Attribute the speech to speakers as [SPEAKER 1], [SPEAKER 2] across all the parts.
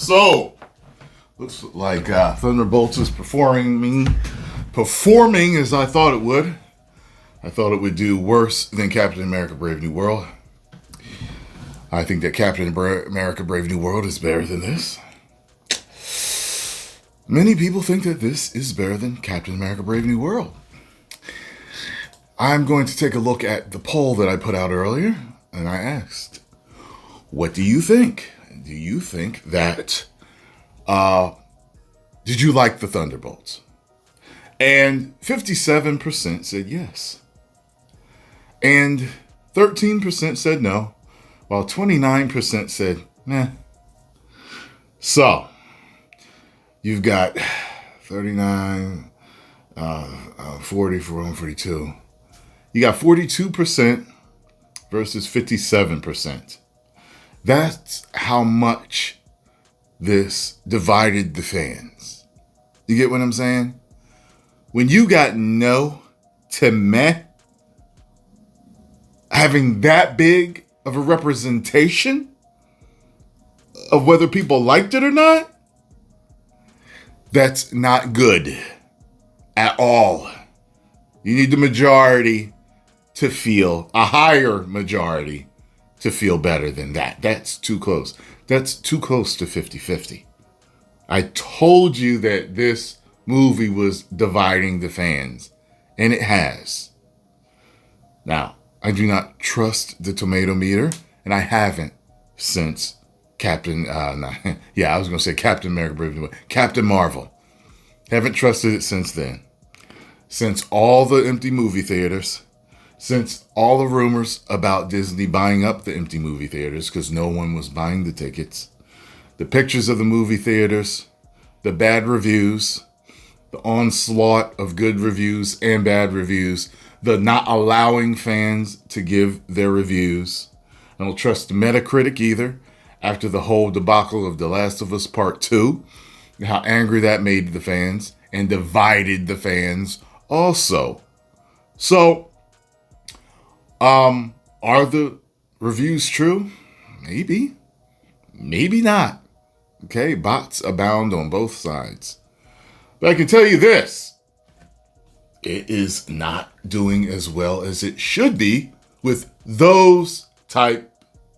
[SPEAKER 1] So, looks like Thunderbolts is performing as I thought it would. I thought it would do worse than Captain America Brave New World. I think that Captain America Brave New World is better than this. Many people think that this is better than Captain America Brave New World. I'm going to take a look at the poll that I put out earlier, and I asked, what do you think? Do you think that, did you like the Thunderbolts? And 57% said yes. And 13% said no, while 29% said nah. So, you've got 39, 40, 42. You got 42% versus 57%. That's how much this divided the fans. You get what I'm saying? When you got no to meh, having that big of a representation of whether people liked it or not, that's not good at all. You need the majority to feel, a higher majority to feel better than that. That's too close. That's too close to 50-50. I told you that this movie was dividing the fans, and it has. Now, I do not trust the tomato meter, and I haven't since Captain America Brave New World. Captain Marvel. Haven't trusted it since then. Since all the empty movie theaters, since all the rumors about Disney buying up the empty movie theaters because no one was buying the tickets, the pictures of the movie theaters, the bad reviews, the onslaught of good reviews and bad reviews, the not allowing fans to give their reviews. I don't trust Metacritic either after the whole debacle of The Last of Us Part 2, how angry that made the fans and divided the fans also. So, are the reviews true? Maybe. Maybe not. Okay, bots abound on both sides. But I can tell you this. It is not doing as well as it should be with those type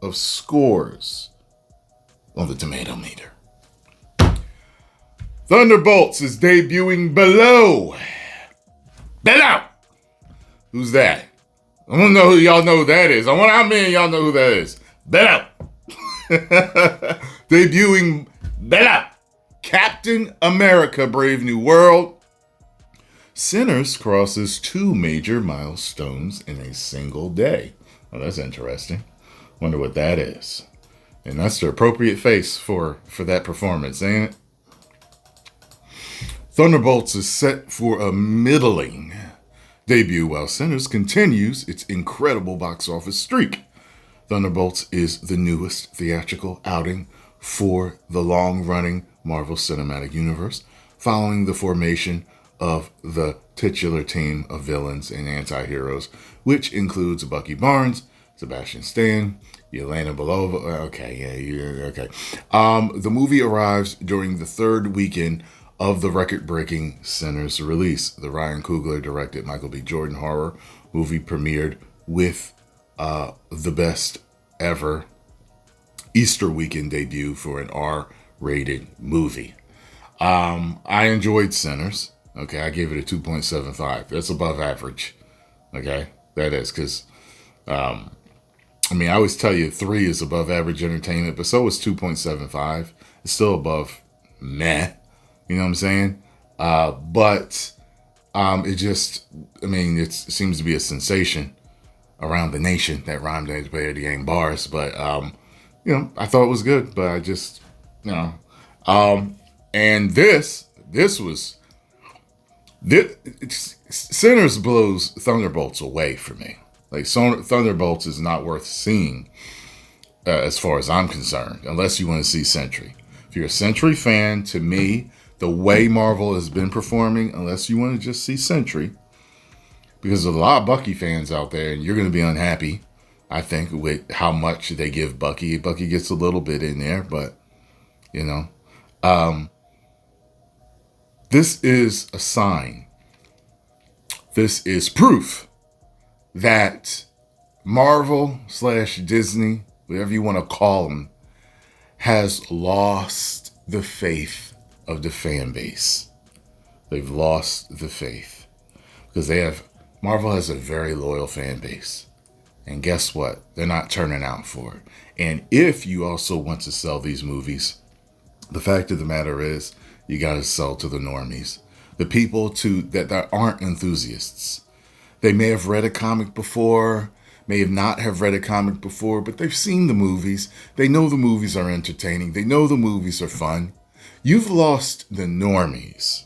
[SPEAKER 1] of scores on the tomato meter. Thunderbolts is debuting below. Who's that? I want to know who y'all know who that is. I wonder how many of y'all know who that is. Debuting Captain America Brave New World. Sinners crosses 2 major milestones in a single day. Well, that's interesting. Wonder what that is. And that's the appropriate face for that performance, ain't it? Thunderbolts is set for a middling debut while Sinners continues its incredible box office streak. Thunderbolts is the newest theatrical outing for the long-running Marvel Cinematic Universe, following the formation of the titular team of villains and anti-heroes, which includes Bucky Barnes, Sebastian Stan, Yelena Belova. Okay. The movie arrives during the third weekend of the record-breaking Sinners release. The Ryan Coogler-directed Michael B. Jordan horror movie premiered with the best ever Easter weekend debut for an R-rated movie. I enjoyed Sinners. Okay, I gave it a 2.75. That's above average. Okay, that is because, I always tell you 3 is above average entertainment, but so is 2.75. It's still above meh. You know what I'm saying? But it seems to be a sensation around the nation. That rhymed as bad the ain't bars. But, I thought it was good, but I just, and this Sinners blows Thunderbolts away for me. Like, Thunderbolts is not worth seeing as far as I'm concerned, unless you want to see Sentry. If you're a Sentry fan, to me, the way Marvel has been performing, unless you want to just see Sentry, because there's a lot of Bucky fans out there, and you're going to be unhappy, I think, with how much they give Bucky. Bucky gets a little bit in there, but, This is a sign. This is proof that Marvel / Disney, whatever you want to call them, has lost the faith of the fan base. They've lost the faith because Marvel has a very loyal fan base. And guess what? They're not turning out for it. And if you also want to sell these movies, the fact of the matter is you got to sell to the normies, the people that aren't enthusiasts. They may have read a comic before, may have not have read a comic before, but they've seen the movies. They know the movies are entertaining. They know the movies are fun. You've lost the normies.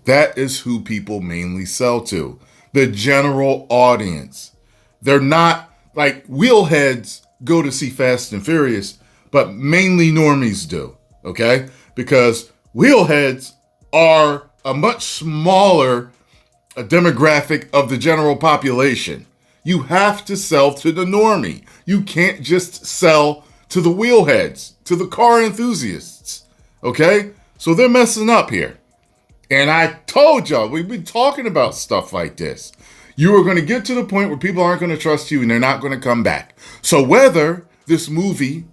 [SPEAKER 1] That is who people mainly sell to. The general audience. They're not like wheelheads go to see Fast and Furious, but mainly normies do, okay? Because wheelheads are a much smaller demographic of the general population. You have to sell to the normie. You can't just sell to the wheelheads, to the car enthusiasts, okay? So they're messing up here. And I told y'all, we've been talking about stuff like this. You are going to get to the point where people aren't going to trust you and they're not going to come back. So whether this movie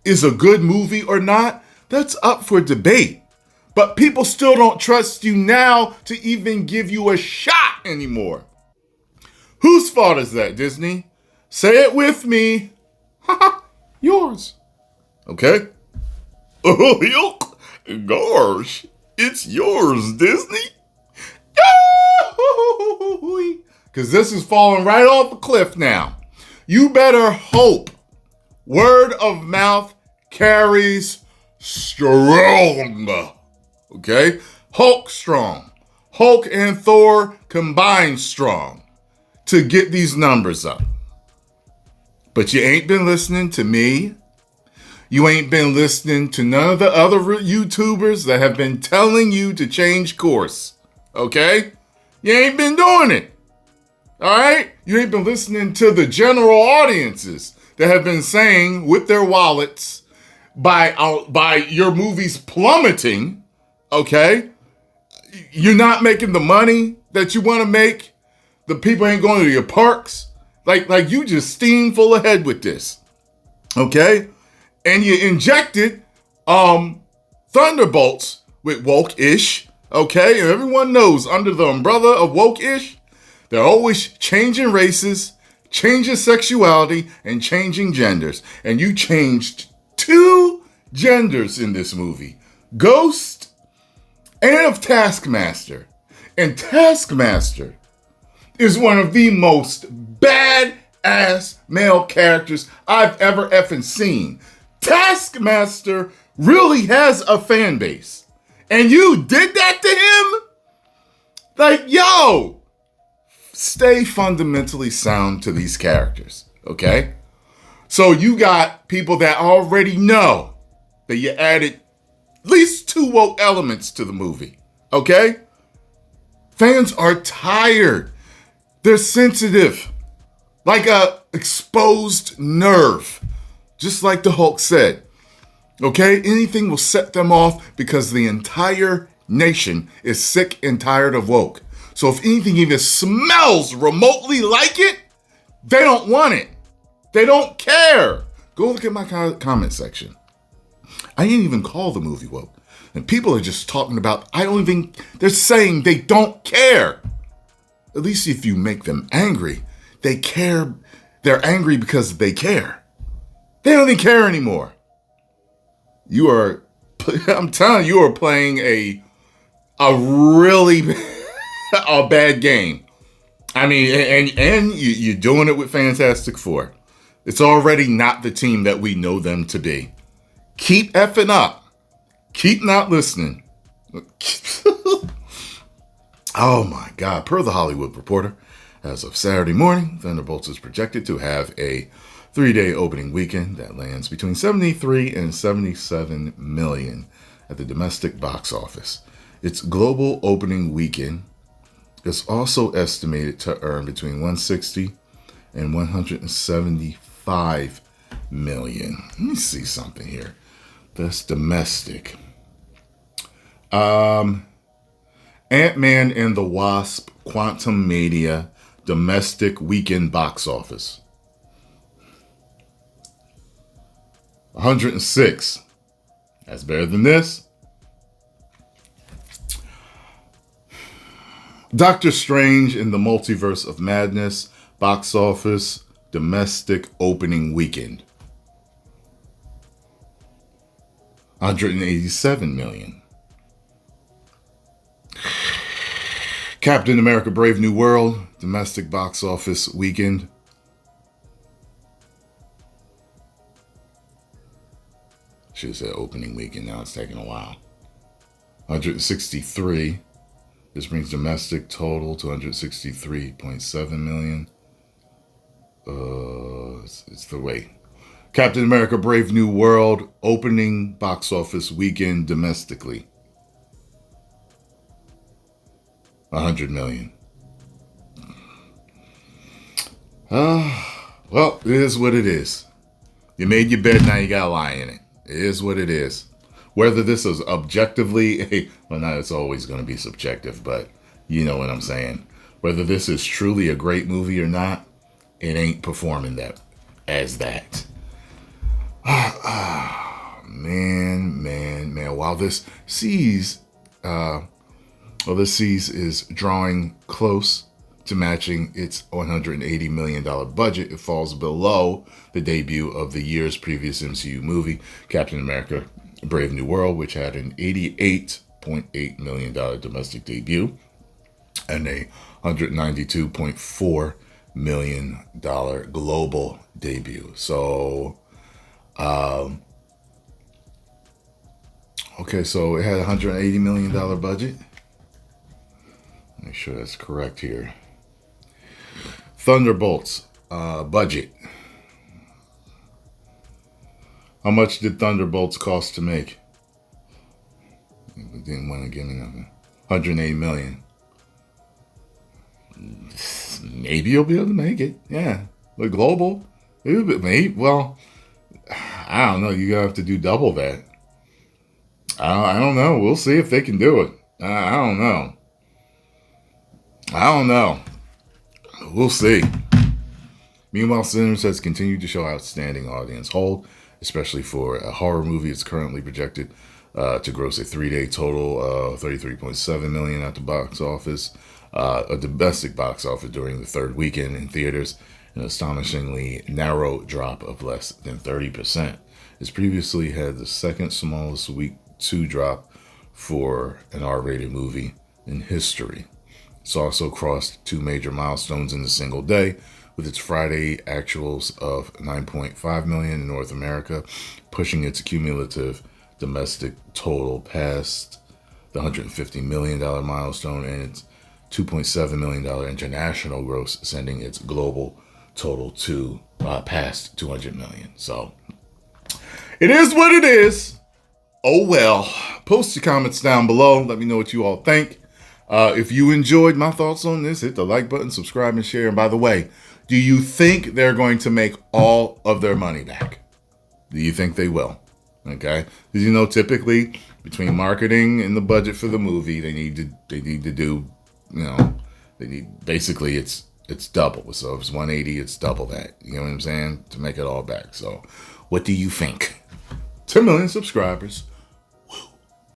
[SPEAKER 1] is a good movie or not, that's up for debate. But people still don't trust you now to even give you a shot anymore. Whose fault is that, Disney? Say it with me. Yours. Okay? Oh, gosh. It's yours, Disney. Because this is falling right off the cliff now. You better hope word of mouth carries strong. Okay? Hulk strong. Hulk and Thor combined strong to get these numbers up. But you ain't been listening to me. You ain't been listening to none of the other YouTubers that have been telling you to change course. Okay? You ain't been doing it. All right? You ain't been listening to the general audiences that have been saying with their wallets by your movies plummeting, okay? You're not making the money that you want to make. The people ain't going to your parks. Like you just steam full ahead with this. Okay? And you injected Thunderbolts with woke-ish. Okay? And everyone knows under the umbrella of woke-ish, they're always changing races, changing sexuality, and changing genders. And you changed 2 genders in this movie. Ghost and of Taskmaster. And Taskmaster is one of the most badass male characters I've ever effing seen. Taskmaster really has a fan base. And you did that to him? Like, yo, stay fundamentally sound to these characters, okay? So you got people that already know that you added at least 2 woke elements to the movie, okay? Fans are tired. They're sensitive, like a exposed nerve, just like the Hulk said, okay? Anything will set them off because the entire nation is sick and tired of woke. So if anything even smells remotely like it, they don't want it. They don't care. Go look at my comment section. I didn't even call the movie woke. And people are just talking about, they're saying they don't care. At least if you make them angry, they care. They're angry because they care. They don't even care anymore. I'm telling you, you are playing a really a bad game. I mean, and you're doing it with Fantastic Four. It's already not the team that we know them to be. Keep effing up. Keep not listening. Oh my God. Per the Hollywood Reporter, as of Saturday morning, Thunderbolts is projected to have a 3-day opening weekend that lands between 73 and 77 million at the domestic box office. Its global opening weekend is also estimated to earn between 160 and 175 million. Let me see something here. That's domestic. Um, Ant-Man and the Wasp: Quantumania domestic weekend box office. 106. That's better than this. Doctor Strange in the Multiverse of Madness box office domestic opening weekend. 187 million. Captain America Brave New World domestic box office weekend. Should have said opening weekend. Now it's taking a while. 163. This brings domestic total to 163.7 million. It's the way. Captain America Brave New World opening box office weekend domestically. 100 million. Well, it is what it is. You made your bed, now you gotta lie in it. It is what it is. Whether this is objectively, well, now it's always going to be subjective, but you know what I'm saying. Whether this is truly a great movie or not, it ain't performing that as that. Man. While this seas is drawing close to matching its $180 million budget, it falls below the debut of the year's previous MCU movie, Captain America Brave New World, which had an $88.8 million domestic debut and a $192.4 million global debut. So, so it had a $180 million budget. Make sure that's correct here. Thunderbolts budget. How much did Thunderbolts cost to make? They didn't want to give me nothing. 180 million. Maybe you'll be able to make it. Yeah. But global, maybe. Well, I don't know. You're going to have to do double that. I don't know. We'll see if they can do it. I don't know. We'll see. Meanwhile, Sinners has continued to show outstanding audience hold, especially for a horror movie. It's currently projected to gross a 3-day total of $33.7 million at the box office, a domestic box office during the third weekend in theaters, an astonishingly narrow drop of less than 30%. It's previously had the second smallest week 2 drop for an R-rated movie in history. It's also crossed 2 major milestones in a single day, with its Friday actuals of 9.5 million in North America, pushing its cumulative domestic total past the $150 million milestone, and its $2.7 million international gross, sending its global total to past 200 million. So it is what it is. Oh well. Post your comments down below. Let me know what you all think. If you enjoyed my thoughts on this, hit the like button, subscribe, and share. And by the way, do you think they're going to make all of their money back? Do you think they will? Okay, because typically between marketing and the budget for the movie, they need to do, basically it's double. So if it's 180, it's double that. You know what I'm saying? To make it all back. So, what do you think? 10 million subscribers.